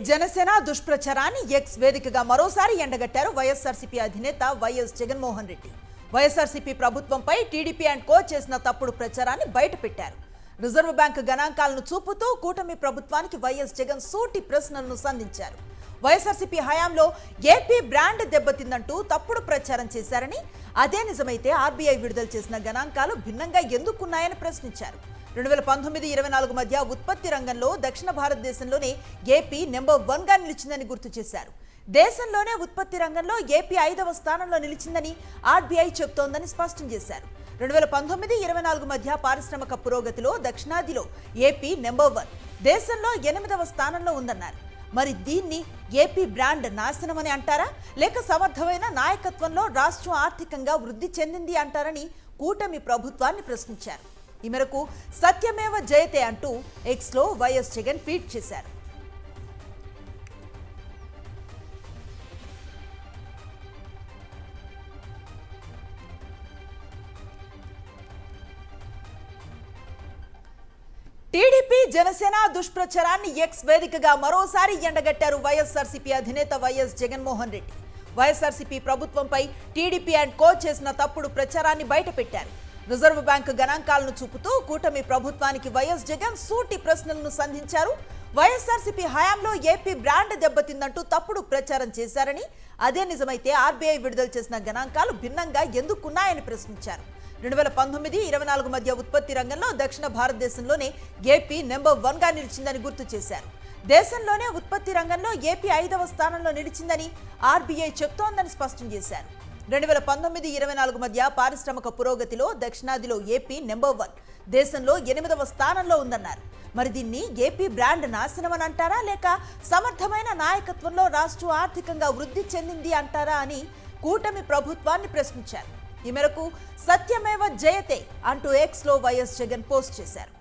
Janasena దుష్ప్రచారాన్ని X వేదికగా మరోసారి ఎండగట్టారు వైఎస్ఆర్సీపీ అధినేత వైఎస్ జగన్మోహన్ రెడ్డి. వైఎస్ఆర్సీపీ ప్రభుత్వంపై టీడీపీ అండ్ కో చేసిన తప్పుడు ప్రచారాన్ని బయటపెట్టారు. రిజర్వ్ బ్యాంక్ గణాంకాలను చూపుతూ కూటమి ప్రభుత్వానికి వైఎస్ జగన్ సూటి ప్రశ్నలను సంధించారు. వైఎస్ఆర్సీపీ హయాంలో ఏపీ బ్రాండ్ దెబ్బతిందంటూ తప్పుడు ప్రచారం చేశారని, అదే నిజమైతే ఆర్బీఐ విడుదల చేసిన గణాంకాలు భిన్నంగా ఎందుకున్నాయని ప్రశ్నించారు. 2019-24 మధ్య ఉత్పత్తి రంగంలో దక్షిణ భారతదేశంలోనే ఏపీ నెంబర్ 1గా నిలిచిందని గుర్తు చేశారు. దేశంలోనే ఉత్పత్తి రంగంలో ఏపీ 5వ స్థానంలో నిలిచిందని ఆర్బీఐ చెబుతోందని స్పష్టం చేశారు. 2019-24 మధ్య పారిశ్రామిక పురోగతిలో దక్షిణాదిలో ఏపీ నెంబర్ 1, దేశంలో 8వ స్థానంలో ఉందన్నారు. మరి దీన్ని ఏపీ బ్రాండ్ నాశనమని అంటారా, లేక సమర్థమైన నాయకత్వంలో రాష్ట్రం ఆర్థికంగా వృద్ధి చెందింది అంటారని కూటమి ప్రభుత్వాన్ని ప్రశ్నించారు. ఈ మేరకు సత్యమేవ జయతే అంటూ ఎక్స్లో వైఎస్ జగన్ ట్వీట్ చేశారు. టీడీపీ జనసేన దుష్ప్రచారాన్ని ఎక్స్ వేదికగా మరోసారి ఎండగట్టారు వైఎస్ఆర్సీపీ అధినేత వైఎస్ జగన్మోహన్ రెడ్డి. వైఎస్ఆర్సీపీ ప్రభుత్వంపై టీడీపీ అండ్ కో చేసిన తప్పుడు ప్రచారాన్ని బయటపెట్టారు. రిజర్వ్ బ్యాంక్ గణాంకాలను చూపుతూ కూటమి ప్రభుత్వానికి వైఎస్ జగన్ సూటి ప్రశ్నలను సంధించారు. వైఎస్ఆర్సీపీ హయాంలో ఏపీ బ్రాండ్ దెబ్బతిందంటూ తప్పుడు ప్రచారం చేశారని, అదే నిజమైతే ఆర్బీఐ విడుదల చేసిన గణాంకాలు భిన్నంగా ఎందుకున్నాయని ప్రశ్నించారు. 2019-24 మధ్య ఉత్పత్తి రంగంలో దక్షిణ భారతదేశంలోనే ఏపీ నెంబర్ 1గా నిలిచిందని గుర్తు చేశారు. దేశంలోనే ఉత్పత్తి రంగంలో ఏపీ 5వ స్థానంలో నిలిచిందని ఆర్బీఐ చెప్తోందని స్పష్టం చేశారు. 2019-24 మధ్య పారిశ్రామిక పురోగతిలో దక్షిణాదిలో ఏపీ నెంబర్ 1, దేశంలో 8వ స్థానంలో ఉందన్నారు. మరి దీన్ని ఏపీ బ్రాండ్ నాశనమని అంటారా, లేక సమర్థమైన నాయకత్వంలో రాష్ట్రం ఆర్థికంగా వృద్ధి చెందింది అంటారా అని కూటమి ప్రభుత్వాన్ని ప్రశ్నించారు. ఈ మేరకు సత్యమేవ జయతే అంటూ ఎక్స్లో వైఎస్ జగన్ పోస్ట్ చేశారు.